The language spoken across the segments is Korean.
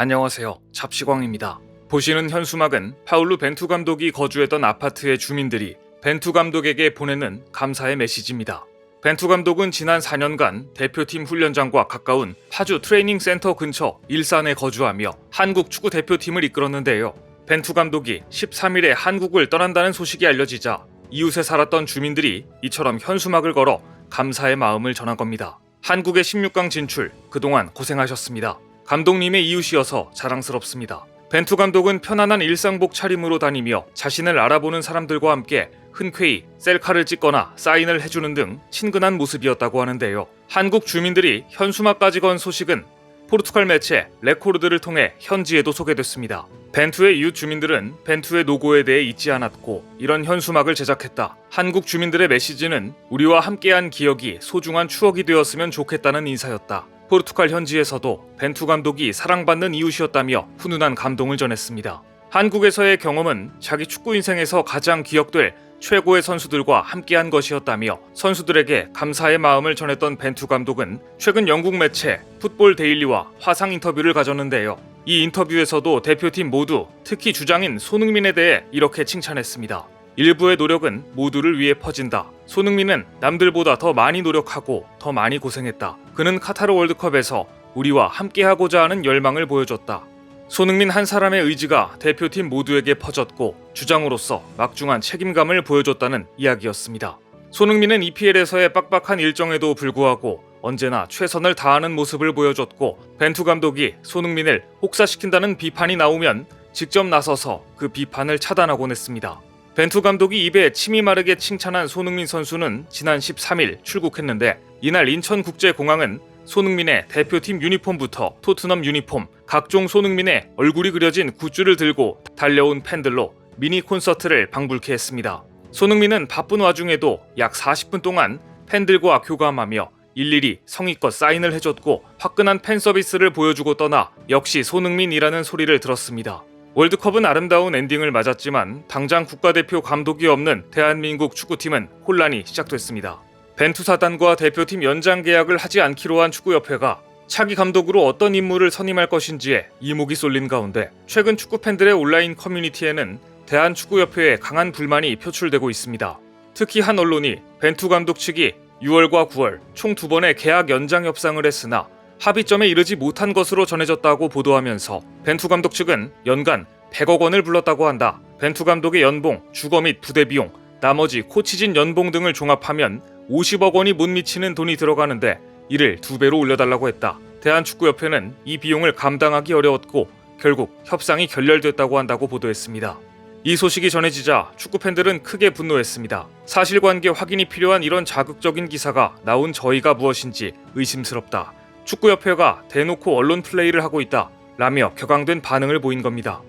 안녕하세요. 잡시광입니다. 보시는 현수막은 파울루 벤투 감독이 거주했던 아파트의 주민들이 벤투 감독에게 보내는 감사의 메시지입니다. 벤투 감독은 지난 4년간 대표팀 훈련장과 가까운 파주 트레이닝 센터 근처 일산에 거주하며 한국 축구 대표팀을 이끌었는데요. 벤투 감독이 13일에 한국을 떠난다는 소식이 알려지자 이웃에 살았던 주민들이 이처럼 현수막을 걸어 감사의 마음을 전한 겁니다. 한국의 16강 진출, 그동안 고생하셨습니다. 감독님의 이웃이어서 자랑스럽습니다. 벤투 감독은 편안한 일상복 차림으로 다니며 자신을 알아보는 사람들과 함께 흔쾌히 셀카를 찍거나 사인을 해주는 등 친근한 모습이었다고 하는데요. 한국 주민들이 현수막까지 건 소식은 포르투갈 매체 레코르드를 통해 현지에도 소개됐습니다. 벤투의 이웃 주민들은 벤투의 노고에 대해 잊지 않았고 이런 현수막을 제작했다. 한국 주민들의 메시지는 우리와 함께한 기억이 소중한 추억이 되었으면 좋겠다는 인사였다. 포르투갈 현지에서도 벤투 감독이 사랑받는 이웃이었다며 훈훈한 감동을 전했습니다. 한국에서의 경험은 자기 축구 인생에서 가장 기억될 최고의 선수들과 함께한 것이었다며 선수들에게 감사의 마음을 전했던 벤투 감독은 최근 영국 매체 풋볼 데일리와 화상 인터뷰를 가졌는데요. 이 인터뷰에서도 대표팀 모두, 특히 주장인 손흥민에 대해 이렇게 칭찬했습니다. 일부의 노력은 모두를 위해 퍼진다. 손흥민은 남들보다 더 많이 노력하고 더 많이 고생했다. 그는 카타르 월드컵에서 우리와 함께하고자 하는 열망을 보여줬다. 손흥민 한 사람의 의지가 대표팀 모두에게 퍼졌고 주장으로서 막중한 책임감을 보여줬다는 이야기였습니다. 손흥민은 EPL에서의 빡빡한 일정에도 불구하고 언제나 최선을 다하는 모습을 보여줬고 벤투 감독이 손흥민을 혹사시킨다는 비판이 나오면 직접 나서서 그 비판을 차단하곤 했습니다. 벤투 감독이 입에 침이 마르게 칭찬한 손흥민 선수는 지난 13일 출국했는데 이날 인천국제공항은 손흥민의 대표팀 유니폼부터 토트넘 유니폼, 각종 손흥민의 얼굴이 그려진 굿즈를 들고 달려온 팬들로 미니 콘서트를 방불케 했습니다. 손흥민은 바쁜 와중에도 약 40분 동안 팬들과 교감하며 일일이 성의껏 사인을 해줬고 화끈한 팬 서비스를 보여주고 떠나 역시 손흥민이라는 소리를 들었습니다. 월드컵은 아름다운 엔딩을 맞았지만 당장 국가대표 감독이 없는 대한민국 축구팀은 혼란이 시작됐습니다. 벤투 사단과 대표팀 연장 계약을 하지 않기로 한 축구협회가 차기 감독으로 어떤 인물을 선임할 것인지에 이목이 쏠린 가운데 최근 축구팬들의 온라인 커뮤니티에는 대한축구협회에 강한 불만이 표출되고 있습니다. 특히 한 언론이 벤투 감독 측이 6월과 9월 총 2번의 계약 연장 협상을 했으나 합의점에 이르지 못한 것으로 전해졌다고 보도하면서 벤투 감독 측은 연간 100억 원을 불렀다고 한다. 벤투 감독의 연봉, 주거 및 부대 비용, 나머지 코치진 연봉 등을 종합하면 50억 원이 못 미치는 돈이 들어가는데 이를 2배로 올려달라고 했다. 대한축구협회는 이 비용을 감당하기 어려웠고 결국 협상이 결렬됐다고 한다고 보도했습니다. 이 소식이 전해지자 축구팬들은 크게 분노했습니다. 사실관계 확인이 필요한 이런 자극적인 기사가 나온 저희가 무엇인지 의심스럽다. 축구협회가 대놓고 언론 플레이를 하고 있다 라며 격앙된 반응을 보인 겁니다.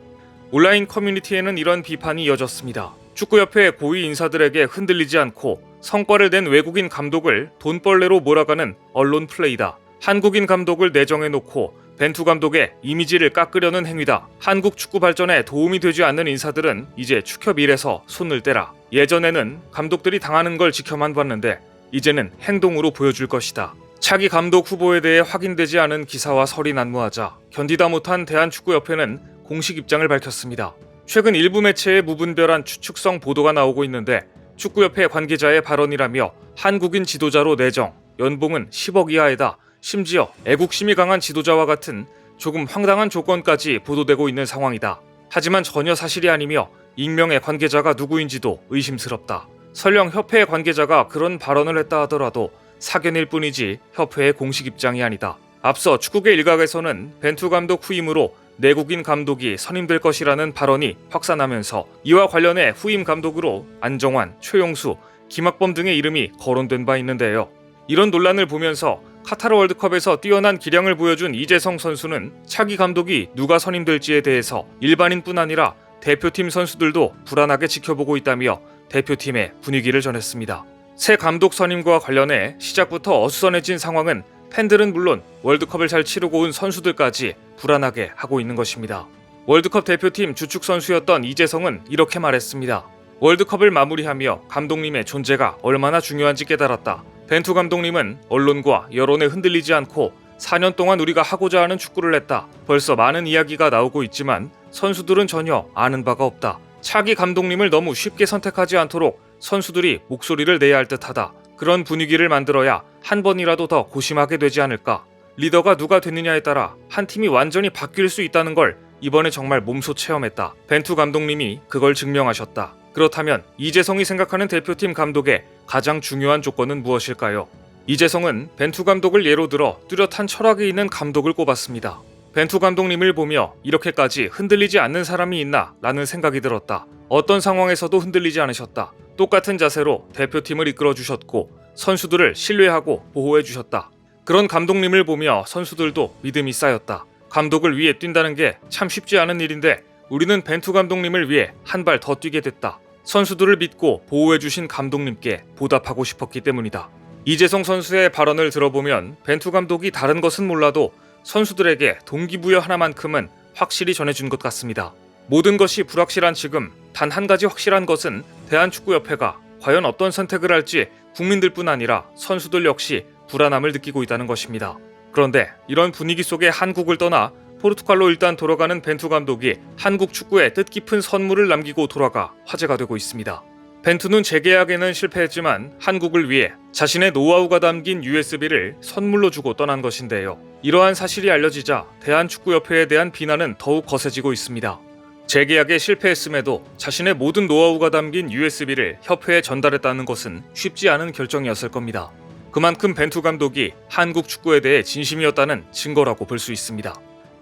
온라인 커뮤니티에는 이런 비판이 이어졌습니다. 축구협회 고위 인사들에게 흔들리지 않고 성과를 낸 외국인 감독을 돈벌레로 몰아가는 언론 플레이다. 한국인 감독을 내정해놓고 벤투 감독의 이미지를 깎으려는 행위다. 한국 축구 발전에 도움이 되지 않는 인사들은 이제 축협일에서 손을 떼라. 예전에는 감독들이 당하는 걸 지켜만 봤는데 이제는 행동으로 보여줄 것이다. 차기 감독 후보에 대해 확인되지 않은 기사와 설이 난무하자 견디다 못한 대한축구협회는 공식 입장을 밝혔습니다. 최근 일부 매체에 무분별한 추측성 보도가 나오고 있는데 축구협회 관계자의 발언이라며 한국인 지도자로 내정, 연봉은 10억 이하이다. 심지어 애국심이 강한 지도자와 같은 조금 황당한 조건까지 보도되고 있는 상황이다. 하지만 전혀 사실이 아니며 익명의 관계자가 누구인지도 의심스럽다. 설령 협회의 관계자가 그런 발언을 했다 하더라도 사견일 뿐이지 협회의 공식 입장이 아니다. 앞서 축구계 일각에서는 벤투 감독 후임으로 내국인 감독이 선임될 것이라는 발언이 확산하면서 이와 관련해 후임 감독으로 안정환, 최용수, 김학범 등의 이름이 거론된 바 있는데요. 이런 논란을 보면서 카타르 월드컵에서 뛰어난 기량을 보여준 이재성 선수는 차기 감독이 누가 선임될지에 대해서 일반인뿐 아니라 대표팀 선수들도 불안하게 지켜보고 있다며 대표팀의 분위기를 전했습니다. 새 감독 선임과 관련해 시작부터 어수선해진 상황은 팬들은 물론 월드컵을 잘 치르고 온 선수들까지 불안하게 하고 있는 것입니다. 월드컵 대표팀 주축 선수였던 이재성은 이렇게 말했습니다. 월드컵을 마무리하며 감독님의 존재가 얼마나 중요한지 깨달았다. 벤투 감독님은 언론과 여론에 흔들리지 않고 4년 동안 우리가 하고자 하는 축구를 했다. 벌써 많은 이야기가 나오고 있지만 선수들은 전혀 아는 바가 없다. 차기 감독님을 너무 쉽게 선택하지 않도록 선수들이 목소리를 내야 할 듯하다. 그런 분위기를 만들어야 한 번이라도 더 고심하게 되지 않을까. 리더가 누가 됐느냐에 따라 한 팀이 완전히 바뀔 수 있다는 걸 이번에 정말 몸소 체험했다. 벤투 감독님이 그걸 증명하셨다. 그렇다면 이재성이 생각하는 대표팀 감독의 가장 중요한 조건은 무엇일까요? 이재성은 벤투 감독을 예로 들어 뚜렷한 철학이 있는 감독을 꼽았습니다. 벤투 감독님을 보며 이렇게까지 흔들리지 않는 사람이 있나 라는 생각이 들었다. 어떤 상황에서도 흔들리지 않으셨다. 똑같은 자세로 대표팀을 이끌어 주셨고 선수들을 신뢰하고 보호해 주셨다. 그런 감독님을 보며 선수들도 믿음이 쌓였다. 감독을 위해 뛴다는 게 참 쉽지 않은 일인데 우리는 벤투 감독님을 위해 한 발 더 뛰게 됐다. 선수들을 믿고 보호해 주신 감독님께 보답하고 싶었기 때문이다. 이재성 선수의 발언을 들어보면 벤투 감독이 다른 것은 몰라도 선수들에게 동기부여 하나만큼은 확실히 전해준 것 같습니다. 모든 것이 불확실한 지금 단 한 가지 확실한 것은 대한축구협회가 과연 어떤 선택을 할지 국민들뿐 아니라 선수들 역시 불안함을 느끼고 있다는 것입니다. 그런데 이런 분위기 속에 한국을 떠나 포르투갈로 일단 돌아가는 벤투 감독이 한국 축구에 뜻깊은 선물을 남기고 돌아가 화제가 되고 있습니다. 벤투는 재계약에는 실패했지만 한국을 위해 자신의 노하우가 담긴 USB를 선물로 주고 떠난 것인데요. 이러한 사실이 알려지자 대한축구협회에 대한 비난은 더욱 거세지고 있습니다. 재계약에 실패했음에도 자신의 모든 노하우가 담긴 USB를 협회에 전달했다는 것은 쉽지 않은 결정이었을 겁니다. 그만큼 벤투 감독이 한국 축구에 대해 진심이었다는 증거라고 볼 수 있습니다.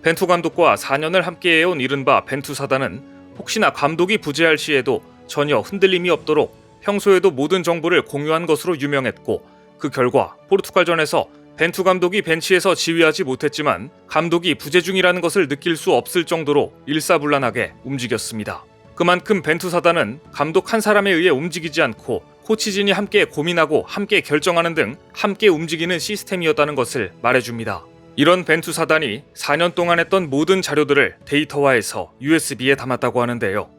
벤투 감독과 4년을 함께해온 이른바 벤투 사단은 혹시나 감독이 부재할 시에도 전혀 흔들림이 없도록 평소에도 모든 정보를 공유한 것으로 유명했고 그 결과 포르투갈전에서 벤투 감독이 벤치에서 지휘하지 못했지만 감독이 부재 중이라는 것을 느낄 수 없을 정도로 일사불란하게 움직였습니다. 그만큼 벤투 사단은 감독 한 사람에 의해 움직이지 않고 코치진이 함께 고민하고 함께 결정하는 등 함께 움직이는 시스템이었다는 것을 말해줍니다. 이런 벤투 사단이 4년 동안 했던 모든 자료들을 데이터화해서 USB에 담았다고 하는데요.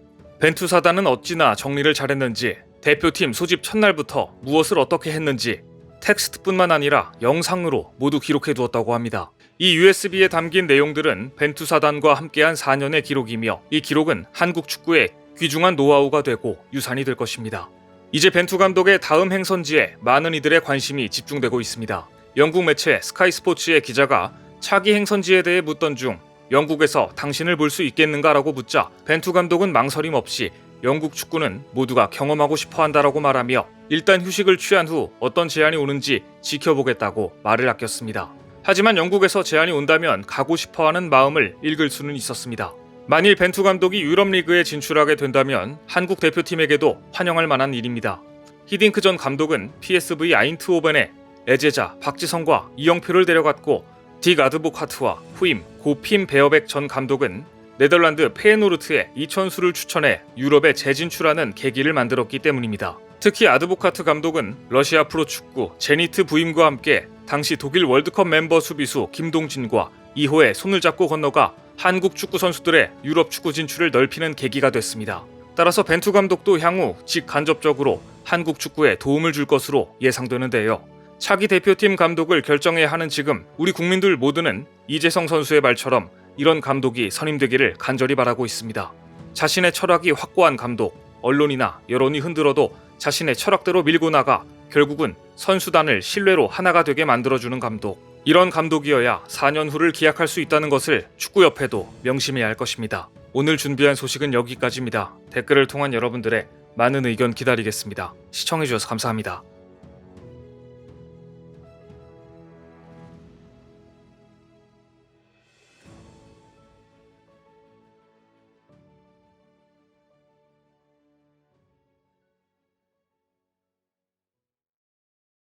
벤투 사단은 어찌나 정리를 잘했는지 대표팀 소집 첫날부터 무엇을 어떻게 했는지 텍스트뿐만 아니라 영상으로 모두 기록해 두었다고 합니다. 이 USB에 담긴 내용들은 벤투 사단과 함께한 4년의 기록이며 이 기록은 한국 축구의 귀중한 노하우가 되고 유산이 될 것입니다. 이제 벤투 감독의 다음 행선지에 많은 이들의 관심이 집중되고 있습니다. 영국 매체 스카이 스포츠의 기자가 차기 행선지에 대해 묻던 중 영국에서 당신을 볼 수 있겠는가라고 묻자 벤투 감독은 망설임 없이 영국 축구는 모두가 경험하고 싶어 한다라고 말하며 일단 휴식을 취한 후 어떤 제안이 오는지 지켜보겠다고 말을 아꼈습니다. 하지만 영국에서 제안이 온다면 가고 싶어하는 마음을 읽을 수는 있었습니다. 만일 벤투 감독이 유럽 리그에 진출하게 된다면 한국 대표팀에게도 환영할 만한 일입니다. 히딩크 전 감독은 PSV 아인트호벤에 애제자 박지성과 이영표를 데려갔고 딕 아드보카트와 후임 고핌 베어백 전 감독은 네덜란드 페예노르트에 이천수를 추천해 유럽에 재진출하는 계기를 만들었기 때문입니다. 특히 아드보카트 감독은 러시아 프로축구 제니트 부임과 함께 당시 독일 월드컵 멤버 수비수 김동진과 2호에 손을 잡고 건너가 한국 축구 선수들의 유럽 축구 진출을 넓히는 계기가 됐습니다. 따라서 벤투 감독도 향후 직간접적으로 한국 축구에 도움을 줄 것으로 예상되는데요. 차기 대표팀 감독을 결정해야 하는 지금 우리 국민들 모두는 이재성 선수의 말처럼 이런 감독이 선임되기를 간절히 바라고 있습니다. 자신의 철학이 확고한 감독, 언론이나 여론이 흔들어도 자신의 철학대로 밀고 나가 결국은 선수단을 신뢰로 하나가 되게 만들어주는 감독. 이런 감독이어야 4년 후를 기약할 수 있다는 것을 축구협회도 명심해야 할 것입니다. 오늘 준비한 소식은 여기까지입니다. 댓글을 통한 여러분들의 많은 의견 기다리겠습니다. 시청해주셔서 감사합니다.